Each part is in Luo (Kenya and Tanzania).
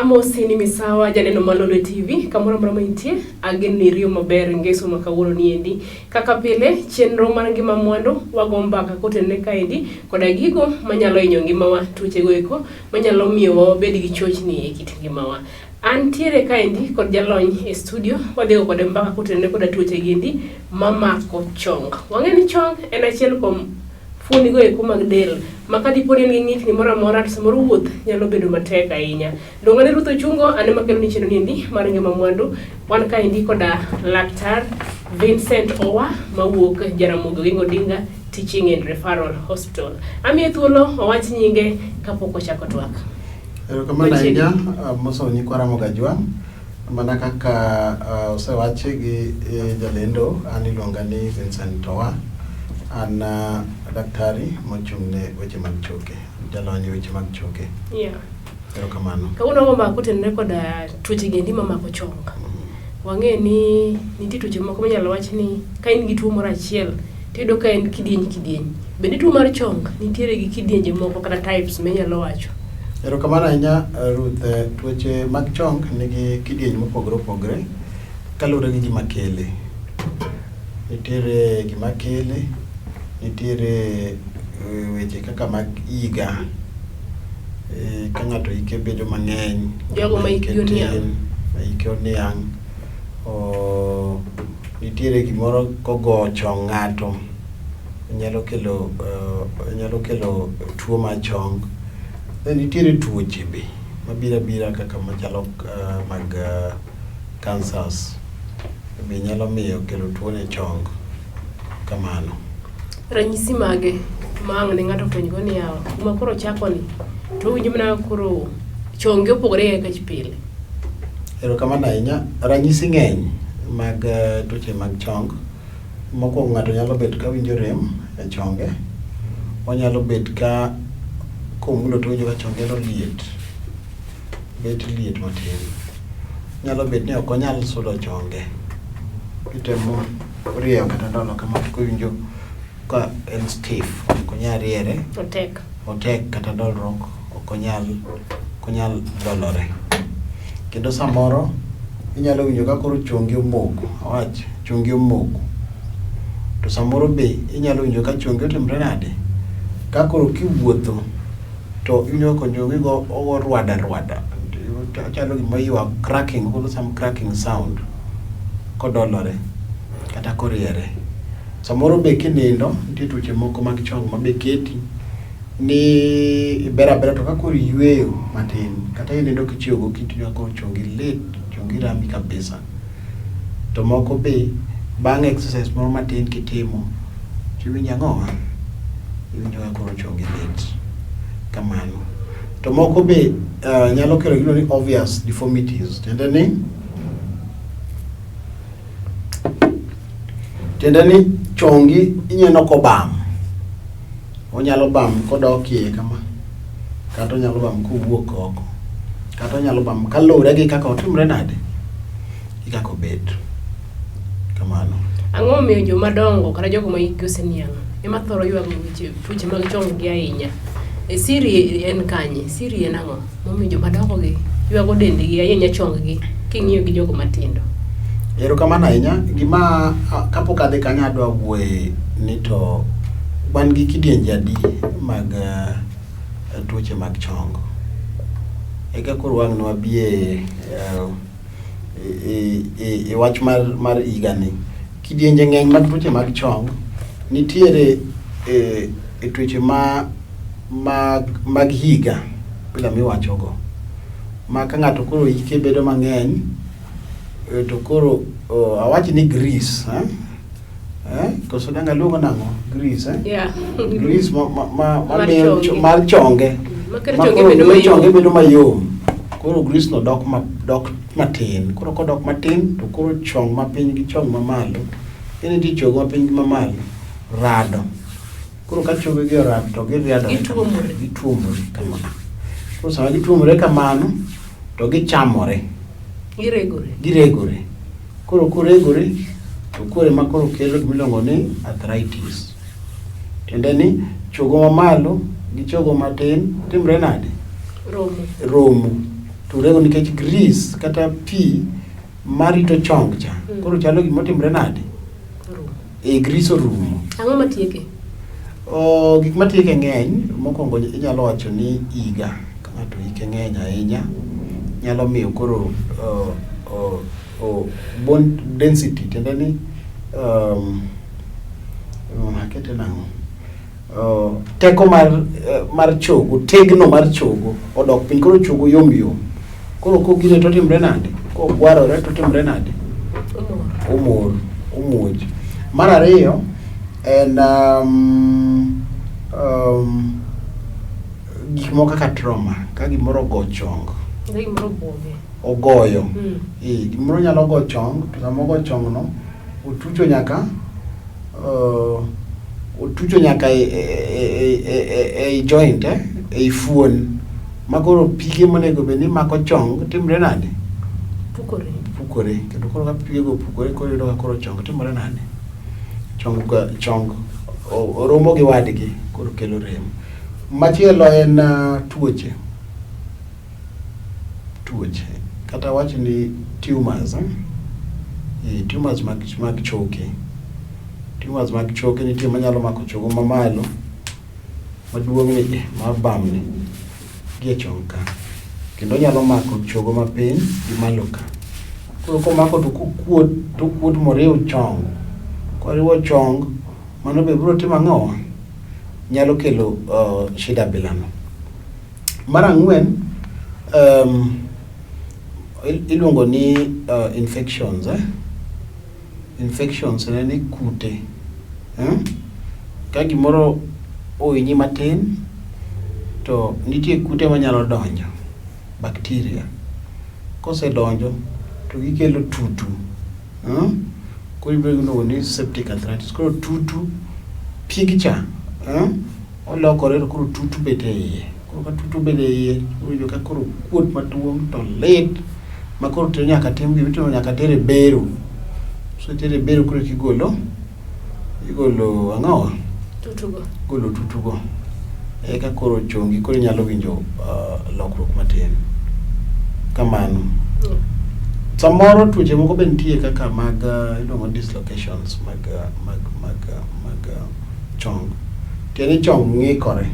Amosi ni misawa janeno Lolwe TV kamoro moro maintie ageni rio maber Ngeso makawuono niendi kaka pile chenro mar Ngima Mwandu wago mbaka kotene kaendi koda gigo manyalo hinyo ngimawa tuoche goeko manyalo miyo wabed gi chochni e kit ngimawa. Antiere kaendi kod jalony e studio wadhigo kod mbaka kotene koda tuoche giendi mamako Chong. Wang'eni Chong en achiel kuom fuoni goeko mag del makadiponi en ng'ich ni moro amora to samoro wuoth nyalo bedo matek ahinya. Dongane Ruth Ochungo ane makelo ni chenro niendi mar Ngima Mwandu wan kaendi koda laktar Vincent Owa mawuok Jaramogi Oginga Odinga Teaching and Referral Hospital. Amiye thuolo owach nyinge kapok ochako twak. Erokamano ahinya moso ni kwaramoga jwa mana kaka osewache gi jalendo an iluonga ni Vincent Owa an daktari mochung'ne weche mag choke jalony weche mag choke. Yeah. Erokamano. Kawuono wamako kotene koda tuoche giendi mamako Chong. Wang'e ni nitie tuoche moko manyalo wach ni ka in gi tuo moro achiel tiyudo ka en kidieny. Bende tuo mar Chong nitiere gi kidienje moko kata types minyalo wacho. Erokamano ahinya Ruth, tuoche mag Chong nigi kidieny mopogore opogore kaluwore gi gima kele. Nitiere gima kele, nitiere weche kaka mag iga, ka ng'ato ike bedo mang'eny, jogo ma ike oniang', nitiere gimoro kogo chong ng'ato nyalo kelo tuo mar Chong. Nitiere tuoche be mabira kaka machalo mag cancers be nyalo miyo kelo tuo ne Chong kamano. Ranyisi mage mang' ne ng'ato fwenyo ni yawa kuma koro chako ni to winjo mana koro Chong opogore kaka pile. Erokamano ahinya ranyisi ng'eny mag tuoche mag Chong. Mokwongo ng'ato nyalo bet ka winjo rem e chonge, onyalo bet ka komulo to winjo ka chonge no bet liet matin. Nyalo bet ni ok onyal sudo chonge, kitemo rieyo kata dolo kama kowinjo ka en stiff, ok onyal riere, otek kata dolruok ok onyal dolore. Kendo samoro inyalo winjo ka koro chonge omoko, chonge omoko. To samoro be inyalo winjo ka chonge otimre nade, ka koro kiwuotho to inyo ko chonge go rwada chalo gima ywa cracking, some cracking sound kodolore kata koriere. Samoro be kinindo nitie tuoche moko mag Chong mabe keti ni bera to ka koro yweyo matin kata inindo kichiewo gokinyi to koro chongi lit, chongi rami kabisa. To moko be bang' exercise moro matin kitimo tiwinjo ang'owa, iwinjo ka koro chongi lit kamano. To moko be nyalo kelo gino ni obvious deformities, tiende ni chongi inyeno ko bam, onyalo bam kodokie kama, kata onyalo bam kowuok oko, kata onyalo bam kaluwore gi kaka otimre nade kaka obet kamano. Ang'o miyo joma dongo kata jogo ma hikgi oseniang' ema thoro ywago tuoche mag Chong gi ahinya? Siri en kanye? Siri en ang'o momiyo joma dongo gi ywago dendgi ahinya Chong gi king'iyo gi jogo matindo? Erokamano ahinya. Gima kapok adhi kanyo adwa wuoye ni to wan gi kidienje adi mag tuoche mag Chong. Eka koro wang' ne wabie e wach mar igani. Kidienje ng'eny mag tuoche mag Chong nitiere e tuoche mag higa bila miwachogo, ma ka ng'ato koro ike bedo mang'eny to koro awach ni grease koso danga luongo nang'o grease grease mar chonge chonge bedo mayom, koro grease no dok matin, koro kodok matin to koro chong mapiny gi chong mamalo en ti chogo mapiny gi mamalo rado, koro ka chogo gi rado to giriado gituomore kamano. Koro sama gituomore kamano to gichamore, giregore, koro koregore to kore ma koro kelo gimiluongo ni arthritis. Tiende ni chogo mamalo gi chogo matin timre nade? Romo. to rego nikech grease kata pi marito chong cha. Koro chalo gima timre nade? Grease orumo. Ang'o matieke? Gik matieke ng'eny, mokwongo inyalo wacho ni iga, ka ng'ato ike ng'eny ahinya, nyalo miyo koro bone density, tiende ni akete nang'o, teko mar chogo, tegno mar chogo odok piny, koro chogo yom yom. Koro kogire to timre nade? Kogwarore to timre nade? Omuoj. Mar ariyo en gik moko kaka trauma, ka gimoro ogo chong. Ogoyo. Gimoro nyalo go chong, to sama ogo chong no, otucho nyaka e joint, e fuon. Makoro pige monego bed ni mako chong, timre nade? Pukore. Kendo koro ka pigego pukore, koro yudo ka koro chong timre nade? Chong oromo gi wadgi, koro kelo rem. Machielo en tuoche. Kata wach ni tumors. Tumors mag choke. Tumors mag choke nitie manyalo mako chogo mamalo, maduong' ni mabamni gie chong ka. Kendo nyalo mako chogo mapiny gi malo ka. Koro komako to kuot moriwo chong. Koriwo chong, mano be biro timo ang'o? Nyalo kelo shida bilano. Mar ang'wen, iluongo ni infections. Infections en ni kute. Ka gimoro ohinyi matin, to nitie kute manyalo donjo, bacteria. Kosedonjo, to gikelo tutu. Koro iluongo ni septic arthritis. Koro tutu, pigcha, olokore to koro tutu bete iye. Koro ka tutu bete iye, koro ka koro kuot maduong' to lit, ma koro to nyaka tim gimoro nyaka tere bero. So tere bero koro igolo ang'o? Golo tutugo. Eka koro chongi koro nyalo winjo lokruok matin. Kamano. Samoro tuoche moko be nitie kaka mag iluongo dislocations mag chong. Tieni chong ng'ikore.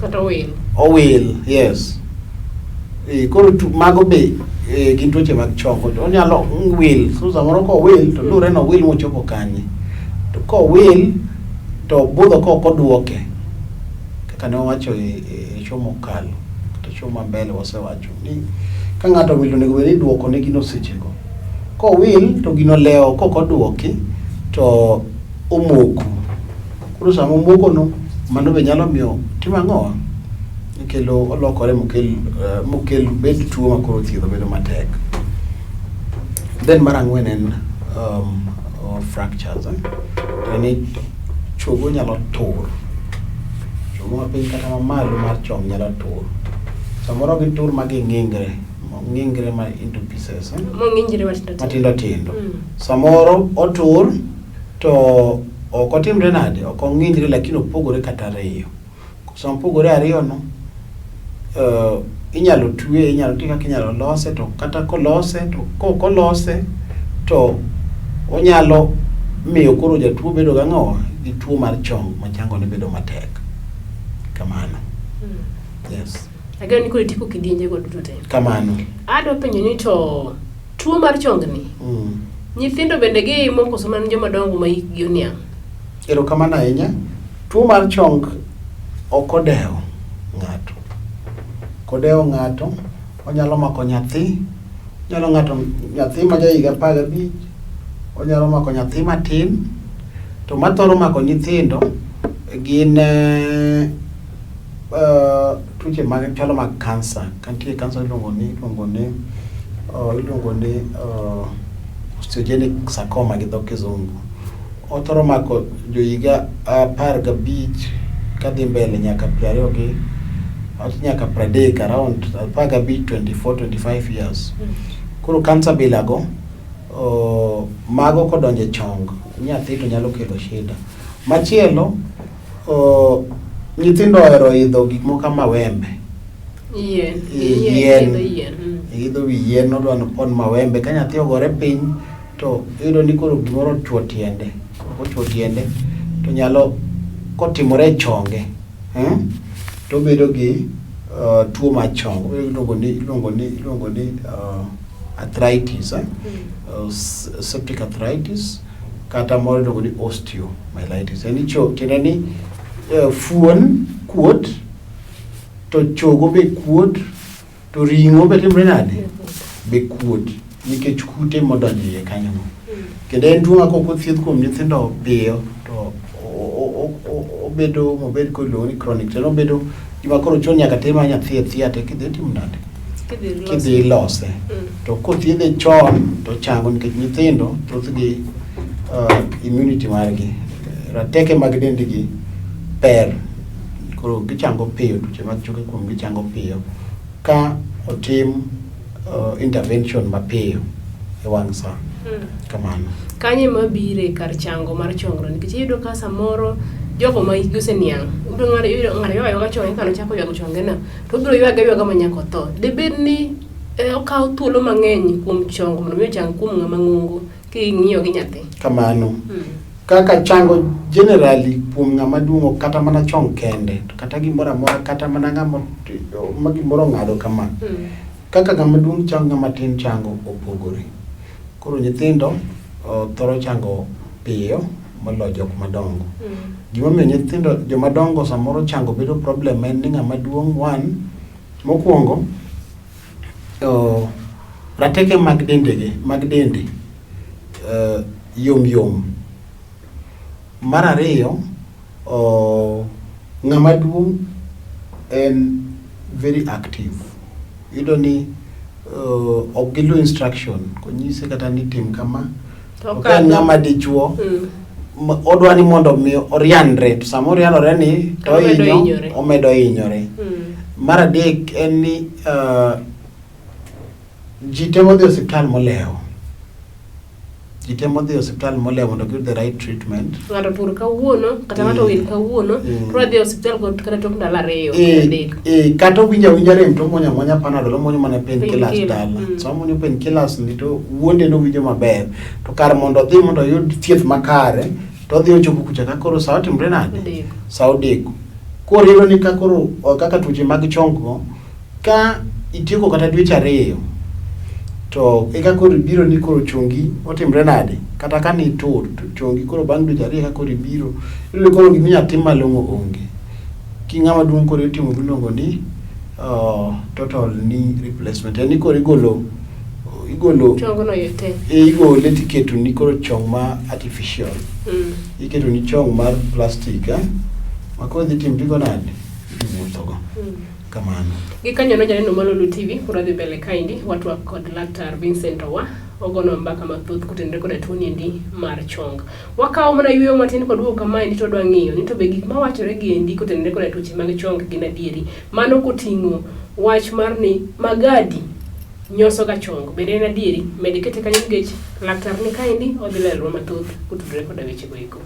Kata owil. Owil, yes. Koro mago be gin tuoche mag chong. Onyalo wil. So samoro kowil to lure no wil mochopo kanye. To kowil to budho koduoke. Kaka ne wawacho e show mokalo. Kata show mambele wasewacho ni ka ng'ato wil onego bed ni duoko ne gino sechego. Kowil to gino leo kokoduoki to omoku. Koro sama omoko no, mano be nyalo miyo timo ang'o? Kelo olokore mokel bed tuo makoro thiedho bedo matek. Then mar ang'wen en fractures. Yani chogo nyalo tur. Chogo mapiny kata mamalo mar chong nyalo tur. Samoro gi tur magi ng'ingre ma into pieces. Matindo tindo. Samoro otur to ok otimre nade? Ok ong'injre lakini opogore kata ariyo. Sama opogore ariyo no, inyalo twe, inyalo ti kaka inyalo lose, to kata kolose to kolose to onyalo miyo koro jatuo bedo gang'o gi tuo mar chong machango ne bedo matek. Kamano. Yes. Agani ni koro tipo kidienje go duto te. Kamano. Ado penjo ni to tuo mar chong ni. Nyithindo bende gi moko soman joma dongo ma hikgi oniang'. Erokamano ahinya. Tuo mar chong ok odewo ng'ato. Kodewo ng'ato, onyalo mako nyathi, nyathi ma ja higa 15, onyalo mako nyathi matin, to mathoro mako nyithindo gin tuoche mag chalo mag cancer. Kantie cancer iluongo ni osteogenic sarcoma gi dho kizungu. Othoro mako jo higa 15 kadhi mbele nyaka 20 nyaka 30, around 24-25 years. Koro cancer bilago mago kodonje chong, nyathi to nyalo kelo shida. Machielo nyithindo ohero idho gik moko kama wembe. idho wi yien odwa ni opon mawembe, ka nyathi ogore piny to iyudo ni koro gimoro otuo tiende, to nyalo kotimore e chonge, to bedo gi tuo mar chong, iluongo ni arthritis, septic arthritis, kata moro iluongo ni osteomyelitis. Tiende ni fuon kuot, to chogo be kuot, to ring'o be timre nade, be kuot nikech kute modonjo iye kanyo. Kendo en tuo ma kok othiedh kuom nyithindo piyo to mobed koluongo ni chronic, to obedo gima koro chuno nyaka tim nyathi thiate kidhi timo nade, kidhi lose. To kothiedhe chon to chango, nikech nyithindo thothgi immunity margi, rateke mag dendgi per, koro gichango piyo, tuoche mag choke kuom gichango piyo ka otim intervention mapiyo e wang' sa. Kamano. Kanye mabire kar chango mar chongro, nikech iyudo ka samoro jogo ma hikgi oseniang', ng'ato ywayo chonge kano chako ywago chongena, to obiro ywaga manyako tho. Debed ni okawo thuolo mang'eny kuom chongo mondo mi chang kuom ng'ama ng'ongo king'iyo gi nyathi. Kamano. Kaka chango generally kuom ng'ama duong' kata mana chong kende, kata gimoro amora, kata mana ng'ama gimoro ng'ado kama. Kaka ng'ama duong' chango, ng'ama tin chango opogore. Koro nyithindo thoro chango piyo moloyo jok madongo. Gimomiyo nyithindo jomadongo samoro chango bedo problem en ni ng'ama duong', mokwongo rateke mag dende yom. Mar ariyo, ng'ama duong' en very active. Iyudo ni ok gilu instruction, konyise kata ni tim kama, ok en ng'ama dichuo, odwa ni mondo mi orianre, to sama orianore ni to omedo hinyore. Mar adek en ni ji temo dhi osiptal molewo. Mondo giyud the right treatment. Ng'ato tur kawuono, kata ng'ato wil kawuono, to dhi osiptal kata tok ndalo 2. Kata winja rem to monya panadol, omonyo mana painkillers dala. So omonyo painkillers ni to wuonde no winjo maber. To kar mondo odhi mondo oyud thieth makare, to odhi ochopo kucha ka koro sa otimre nade? Sa odeko. Koro iyudo ni kaka tuoche mag chonggo, ka itieko kata dweche 2, to eka koro biro ni koro chongi otimre nade, kata ka ni tur to chongi koro bang' dweche 2 ka koro biro, iyudo koro giminya tim malong'o onge. Ki ng'ama duong' koro itimo giluongo ni total knee replacement, yani koro igolo chongo no yote, igole tiketo ni koro chong ma artificial, iketo ni chong mar plastic, ma koro dhi tim tigo nade, iwuothogo. Kamano. Gikanyo no janeno Lolwe TV, kura dhi mbele kaindi, watu wa kod Laktar Vincent Owa, ogono mbaka mathoth kutendre koda tuoni endi mar chong. Wakawo mana yweyo matin kod wuok kama endi to dwa ng'iyo ni to be gik mawachore gi endi kutendre koda tuoche mag chong gin adieri. Mano koting'o wach mar ni magadi nyoso ga chong, bende en adieri, med kete kanyo nikech laktar ni kaindi odhi lero mathoth kutudre koda weche go eko.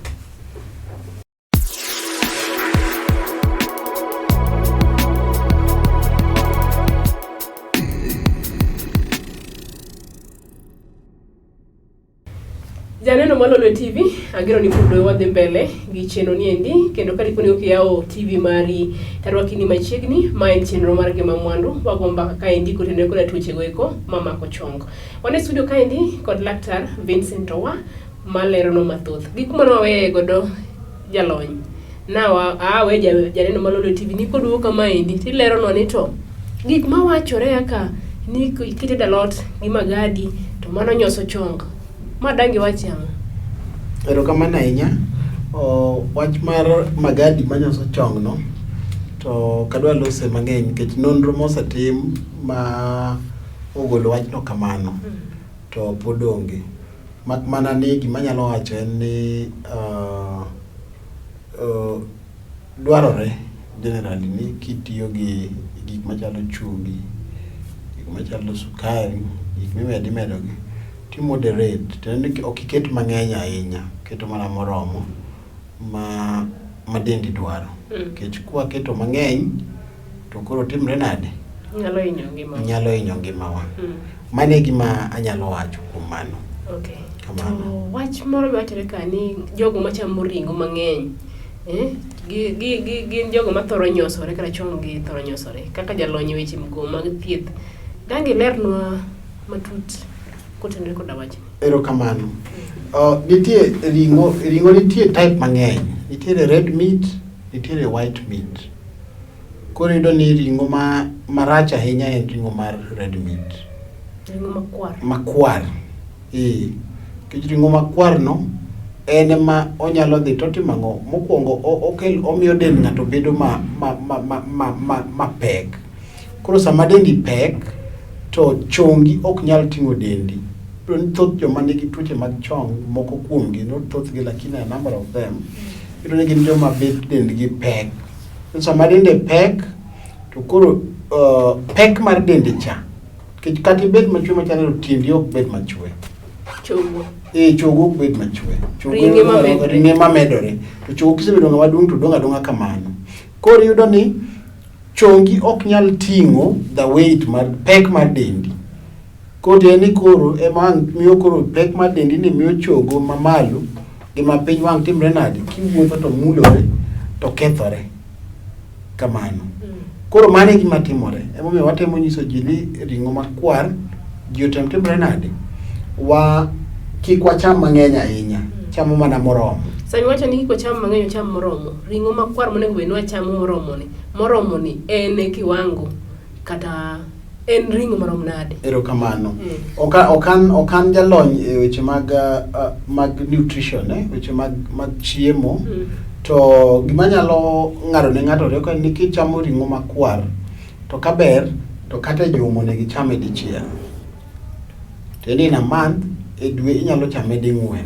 Janeno Lolwe TV, agero ni pudo wadhi mbele gi chenro ni endi, kendo karipo ni ukiyawo TV mari tarwakini machiegni, ma en chenro mar Ngima Mwandu, wago mbaka kaendi kutendre koda tuoche go eko mamako chong. Wane studio kaendi kod Laktar Vincent Owa malero no mathoth. Gik mano waweye godo jalony. Awe janeno Lolwe TV ni kod wuok kama endi tilero no ni to gik mawachore aka ni kitedo alot gi magadi to mano nyoso chong. Madangi wachi ang'o? Erokamano ahinya. Wach mar magadi manyoso chong no, to kadwa lose mang'eny nikech nonro mosetim ma ogolo wachno kamano, to pod onge. Mak mana ni gima nyalo wacho en ni dwarore generally ni kitiyo gi gik machalo chumbi, gik machalo sukari, gik mimedogi, to moderate, to ok iket mang'eny ahinya, keto mana moromo ma dendi dwaro. Nikech kwa keto mang'eny to koro timre nade, nyalo hinyo ngimawa. Mano e gima anyalo wacho kuom mano. Okay. To wach moro wachore ka ni jogo machamo ring'o mang'eny gin jogo mathoro nyosore kata chong gi thoro nyosore kaka jalony weche mgo mag thieth. Dangi lernwa matut kotenore koda wach. Erokamano. Nitie ring'o nitie type mang'eny. Nitie red meat, nitie white meat. Koro iyudo ni ring'o marach ahinya en ring'o mar red meat. Ring'o makwar. Kich ring'o makwar no en ma onyalo dhi totimo ang'o. Mokwongo omiyo dend ng'ato bedo mapek. Koro sama dendi pek to chongi ok nyal ting'o dendi. Thoth joma nigi tuoche mag chong, moko kuomgi, not thothgi lakini a number of them, iyudo ni gin joma bet dendgi pek. Sama dende pek to koro pek mar dende cha. Kati bet machwe machalo tiendi ok bet machwe. Chogo. Chogo ok bet machwe. Ring'e mamedore. To chogo kisebedo ng'ama duong' to dong' adong'a kamano. Koro iyudo ni chongi ok nyal ting'o the weight mar pek mar dendi. Koro ni koro ema miyo koro pek mar dendi ni miyo chogo mamalo gima piny wang' timre nade kiwuotho to mulore to kethore kamano. Koro mano e gima timore. Emomiyo watemo nyiso ji ni ring'o makwar ji otem timre nade kik wacham mang'eny ahinya, chamo mana moromo. Sami wacho ni kik wacham mang'eny, cham moromo. Ring'o makwar monego bed ni wachamo moromo ni en e kiwango kata en ring'o marom nade. Erokamano. Okan jalony e weche mag nutrition, weche mag chiemo. To gima nyalo ng'ado ne ng'ato rieko ni kichamo ring'o makwar to kaber to kata juma onego ichame dichiel. To in a month e dwe inyalo chame ding'wen.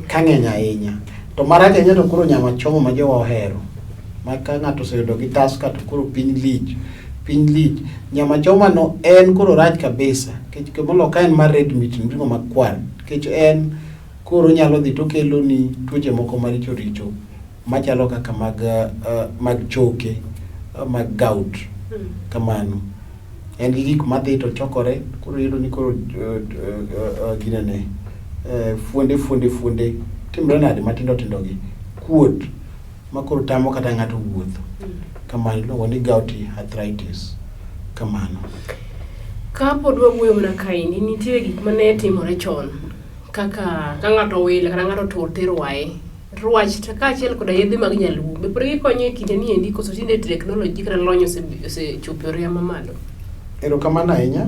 Kang'eny ahinya. To marach ahinya to koro nyama chomo ma jowa ohero. Ma ka ng'ato oseyudo gi taska to koro piny lich. Nyama choma no en koro rach kabisa. Kech kemolo ka en mar red meat ring'o makwar. Kech en koro nyalo dhi to kelo ni tuoche moko maricho machalo kaka mag choke, mag gout. Kamano. En gi gik madhi to chokore, koro iyudo ni koro ginene fuonde timre nade matindo gi kuot ma koro tamo kata ng'ato wuotho. Kamano iluongo ni gouty arthritis. Kamano. Ka pod wawuoyo mana kaendi, nitie gik mane timore chon kaka ka ng'ato wile kata ng'ato tur tirwaye. Rwach to kaachiel koda yedhe mag nyaluo. Be pore gikonyo e kinde ni endi koso tinde teknoloji kata lony osechopo ria mamalo. Erokamano ahinya.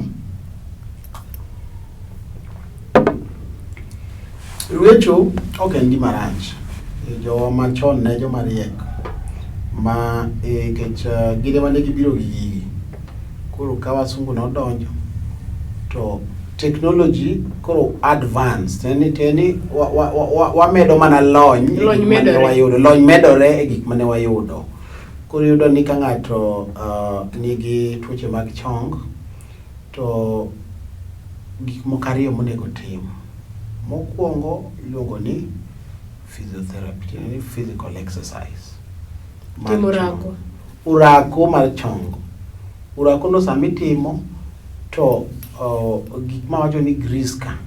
Rwecho ok en gima rach. Jowa machon ne joma riek ma kech gine mane gibiro gi gigi. Koro ka wasungu nodonjo to technology koro advanced. Teni wamedo mana lony medore e gik mane wayudo. Koro yudo ni ka ng'ato nigi tuoche mag chong to gik moko ariyo monego tim. Mokwongo iluongo ni physiotherapy, ni physical exercise. Urako mar chong. Urako no sami timo to gik ma wacho ni griska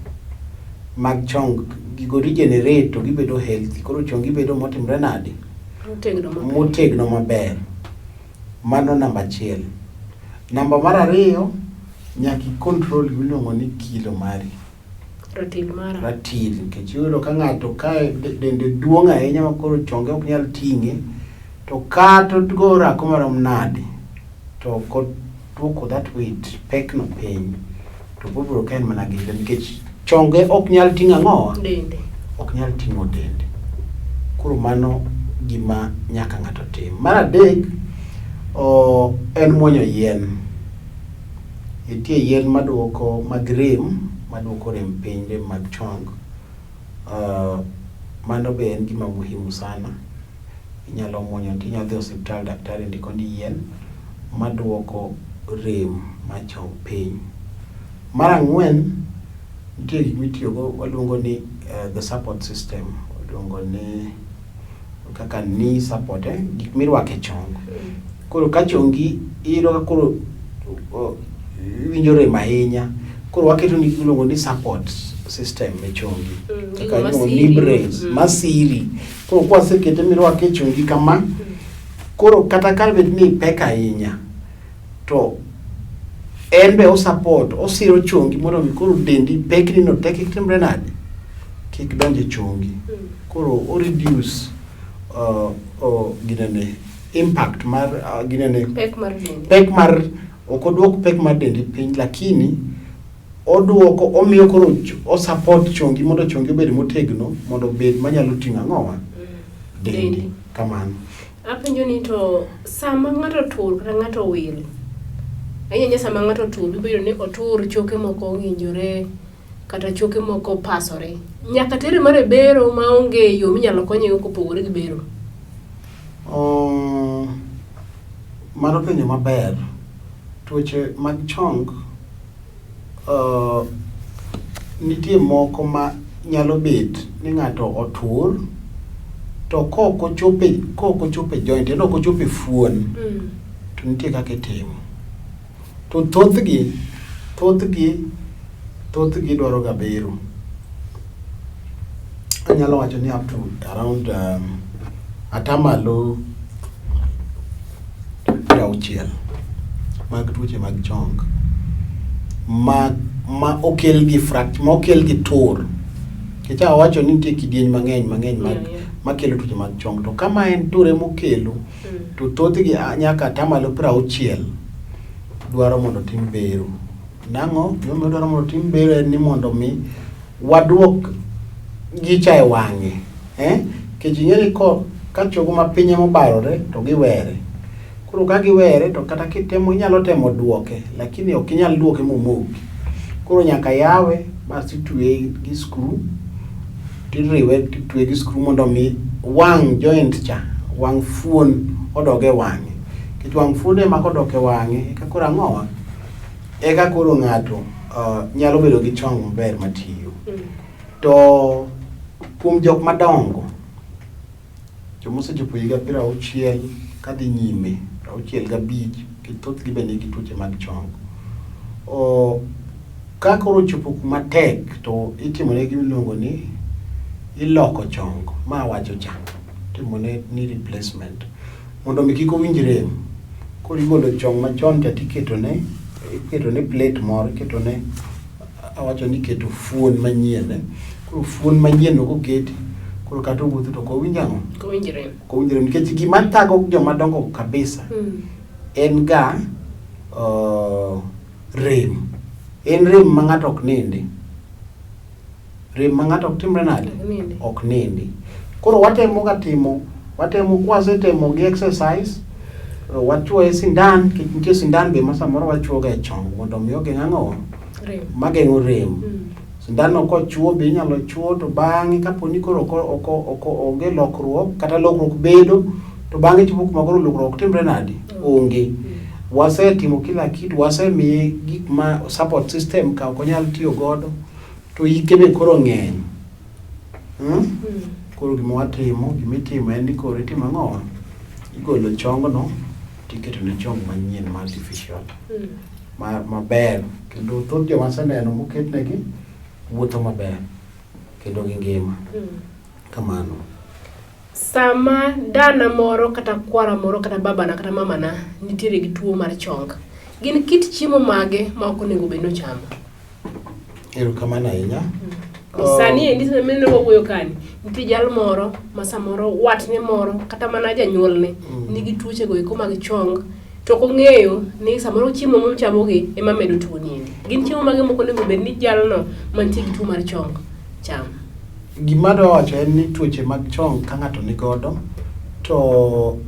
mag chong gigo regenerate to gibedo healthy. Koro chong gibedo motimre nade? Motegno maber. Mano namba 1. Namba mar 2, nyaki control miluongo ni kilo mari. Ratil. Nikech yudo ka ng'ato ka dende duong' ahinya ma koro chonge ok nyal ting'e to kato go rako marom nade to duoko that weight pek no piny to bobro ka en mana gile nikech chonge ok nyal ting'o ang'o? Dende. Ok nyal ting'o dende. Koro mano gima nyaka ng'ato tim. Mar 3 en muonyo yien. Nitie yien maduoko mag rem piny, rem mag chong. Mano be en gima muhimu sana. Inyalo muonyo, inyalo dhi osiptal, daktari ndiko ni yien maduoko rem ma chong piny. Mar 4 nitie gik mitiyogo waluongo ni the support system. Waluongo ni kaka knee support, gik mirwake chong. Koro ka chongi iro ka koro winjo rem ahinya, koro waketo ni giluongo ni support system e chongi. Kaka iluongo ni brace, masiri. Koro kwasekete mirwake e chongi kama, koro kata ka bed ni pek ahinya, to en be o support, osiro chongi mondo mi koro dendi pekni no tek kik timre nade, kik donje chongi. Koro o reduce ginene impact mar ginene pek mar okoduok pek mar dendi piny, lakini oduoko omiyo koro o support chongi mondo chongi obed motegno mondo bed manyalo ting'o ang'owa dendi kamano. Apenjo ni to sama ng'ato tur kata ng'ato wil, ahinya sama ng'ato tur ibedo ni otur choke moko ong'injore kata choke moko pasore, nyaka tere mar bero maonge yo minyalo konyego kopogore gi bero? Mano penjo maber. Tuoche mag chong nitie moko ma nyalo bet ni ng'ato otur to koko chope joint, eno ko chope fuon, to nitie kaka itimo. To thothgi dwaro ga bero. Anyalo wacho ni up to around atamalo 60 mag tuoche mag chong ma okel gi fracture, ma okel gi tur. Kicha wacho ni nitie kidieny mang'eny ma kelo tuoche mag chong, to kama en ture mokelo to thothgi nyaka atamalo 60 dwaro mondo tim bero. Nang'o gima dwaro mondo tim bero en ni mondo mi waduok gicha e wang'e, kech ing'eni ka chogo ma piny mobarore to giwere. Koro ka giwere to kata kitemo inyalo temo duoke, lakini ok inyal duoke momoki. Koro nyaka yawe basi tuwe gi screw, tiriwe tuwe gi screw mondo mi wang joint cha, wang fuon odoge wang'e. Kech wang fuon ema kodoke wang'e eka koro ang'owa, eka koro ng'ato nyalo bedo gi chong maber matiyo. To kuom jok madongo, jomosechopo higa 60 kadhi nyime, 65, thothgi be nigi tuoche mag chong. Ka koro chopo kuma tek to itimone gimiluongo ni iloko chong, ma wacho cha, itimone ni replacement mondo mi kik owinj rem. Koro igolo chong machon cha tiketone plate moro, iketone awacho ni keto fuon manyien. Koro fuon manyien no koketi, koro kata owuotho to kowinj ang'o? Kowinj rem. Nikech gima thago joma dongo kabisa en ga rem. En rem ma ng'ato ok nindi. Rem ma ng'ato ok timre nade? Ok nindi. Koro watemo kwasetemo gi exercise, wachuoye sindan, kech nitie sindan be ma samoro wachuoga e chong mondo mi ogeng' ang'o? Mageng'o rem. Sindan no kochuo be inyalo chuo, to bang'e kaponi koro onge lokruok kata lokruok bedo, to bang'e chopo kuma koro lokruok timre nade? Onge. Wasetimo kila kitu, wasemiye gik ma support system ka ok onyal tiyo godo, to ike be koro ng'eny. Koro gimitimo en ni koro itimo ang'owa? Igolo chong no tiketo ne chong manyien ma artificial, maber. Kendo thoth joma seneno moketnegi wuotho maber kendo gi ngima kamano. Sama dana moro kata kwara moro kata babana kata mamana nitiere gi tuo mar chong, gin kit chiemo mage ma ok onego bed nochamo? Erokamano ahinya. Sani endi mene wawuoyo kani, nitie jal moro ma samoro watne moro kata mana janyuolne nigi tuoche go eko mag chong, to ok ong'eyo ni samoro chiemo mochamogi ema medo tuo niendi. Gin chiemo mage moko onego bed ni jalno mantie gi tuo mar chong chamo? Gima dwa wacho en ni tuoche mag chong ka ng'ato ni godo, to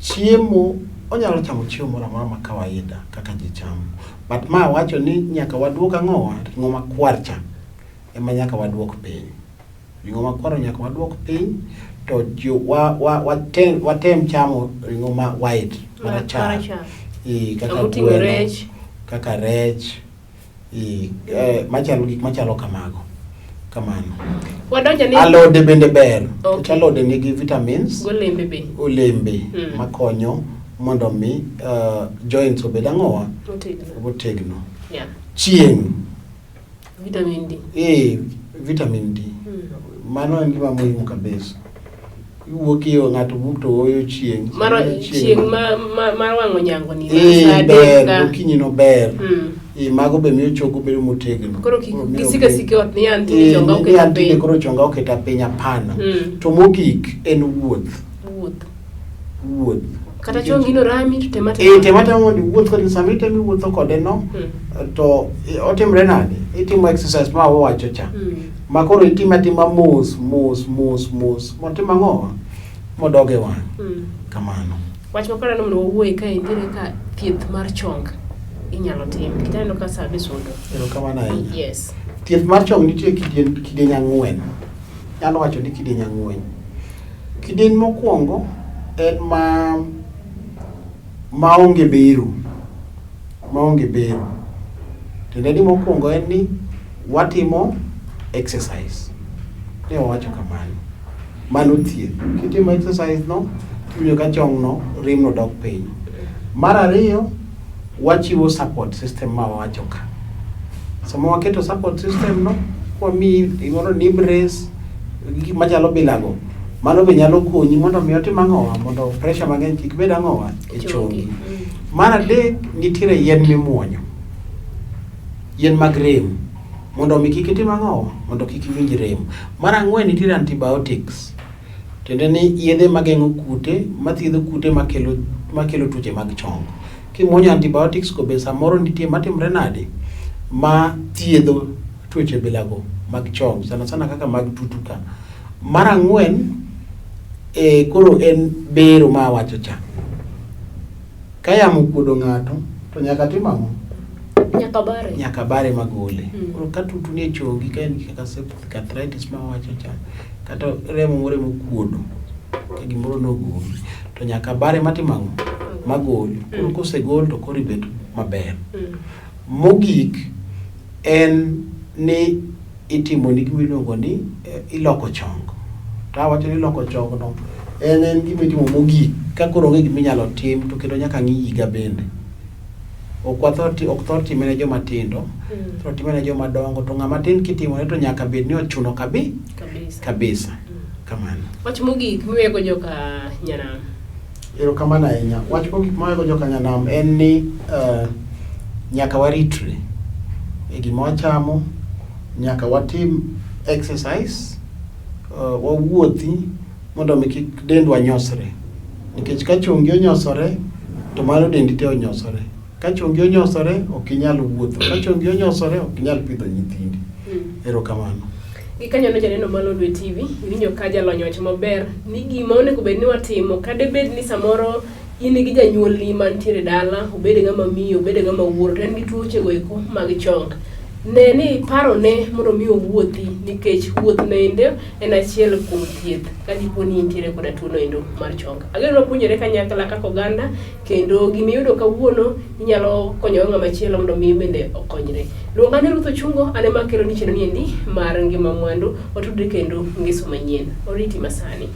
chiemo onyalo chamo chiemo moro amora ma kawaida kaka ji chamo. But ma wacho ni nyaka waduok ang'owa? Ring'o makwar cha ema nyaka waduok piny. Ring'o makwar nyaka waduok piny, to watem chamo ring'o ma white, marachar. Kaka gweno, kaka rech, machalo gik machalo kamago. Kamano. Alode bende ber. Alode nigi vitamins. Olembe makonyo mondo mi joints obed ang'owa otegno. Chieng, vitamin D. Mano en gima muhimu kabisa. Iwuok iyo ng'ato wuok to oyo chieng. Chieng mar wang'o nyango ni ber, okinyi no ber. Mago be miyo chogo bedo motegno. Koro kisika ot ni anti chonga oketa piny. Koro chonga oketa piny apana. To mogik en wuoth. Kata chongino rami to temata. Temata mondo wuoth kod samite mi wuotho kode no. To otimre nade? Itimo exercise ma wawacho cha. Makoro itima mos motima ng'owa modoge wang'. Kamano. Wach makora no mondo wuoye ka nitiere ka thieth mar chong inyalo tim. Kitano ka sabe sodo. Kamano ahinya. Yes. Thieth mar chong nitie kidieny ang'wen. Nyalo wacho ni kidieny ang'wen. Kidieny mokwongo en maonge biro. Tende ni mokwongo en ni watimo exercise. Ne wacho kamano. Mano thieth. Kitimo exercise no, tiwinjo ka chong no rem no dok piny. Mar ariyo, wachiwo support system ma wacho ka. Sama waketo support system no, wamiyi gimoro ni brace, gik machalo bilago. Mano be nyalo konyi mondo mi otim ang'owa, mondo pressure mang'eny kik bed ang'owa e chongi. Mar adek, nitiere yien mimuonyo. Yien mag rem. Mondo mi kik itim ang'owa, mondo kik iwinj rem. Mar ang'wen, nitiere antibiotics. Tende ni yedhe mageng'o kute, mathiedho kute makelo tuoche mag chong. Kimuonyo antibiotics ko be samoro nitie matimre nade ma thiedho tuoche bilago mag chong, sana kaka mag tutuka. Mar ang'wen, koro en bero ma wacho cha. Ka yamo kuodo ng'ato, to nyaka tim ang'o? Nyaka bare magole. Koro ka tutu ni e chongi, ka en kaka septic arthritis ma wacho cha, kata remo moro mokuodo, ka gimoro nogol, to nyaka bare matim ang'o? Magol. Koro kosegol to koro ibet maber. Mogik en ni itimo ni gima iluongo ni iloko chong. Tawacho ni iloko chong no en gima itimo mogik ka koro onge gima inyalo tim, to kendo nyaka ng'i higa bende. Ok thor time ne joma tindo, thor time ne joma dongo, to ng'ama tin kitimo ne to nyaka bed ni ochuno kabisa. Kamano. Wach mogik miwego joka nyanam. Kamano ahinya. Wach mogik miwego joka nyanam en ni nyaka waritre e gima wachamo, nyaka watim exercise, wawuothi mondo mi kik dendwa nyosre. Nikech ka chongi onyosore, to malo dendi te onyosore. Ka chongi onyosore, ok inyal wuotho. Ka chongi onyosore, ok inyal pidho nyithindi. Kamano. Gikanyono janeno Lolwe TV, iwinjo ka jalony wacho maber ni gima onego bed ni watimo, kade bed ni samoro in gi janyuolni mantiere dala, obede ng'ama miyo, obede ng'ama wuoro, to en gi tuoche go eko mag chong. Ne ni paro ne mondo mi owuothi, nikech wuoth nende en achiel kuom thieth ka dipo ni intiere koda tuo no endo mar chong. Ageno puonjore kanyakla kaka oganda, kendo gimiyudo kawuono inyalo konyo ng'ama chielo mondo mi bende okonyre. Luonga ni Ruth Ochungo, ane makelo ni chenro niendi mar Ngima Mwandu, otudre kendo Ngeso manyien. Oriti masani.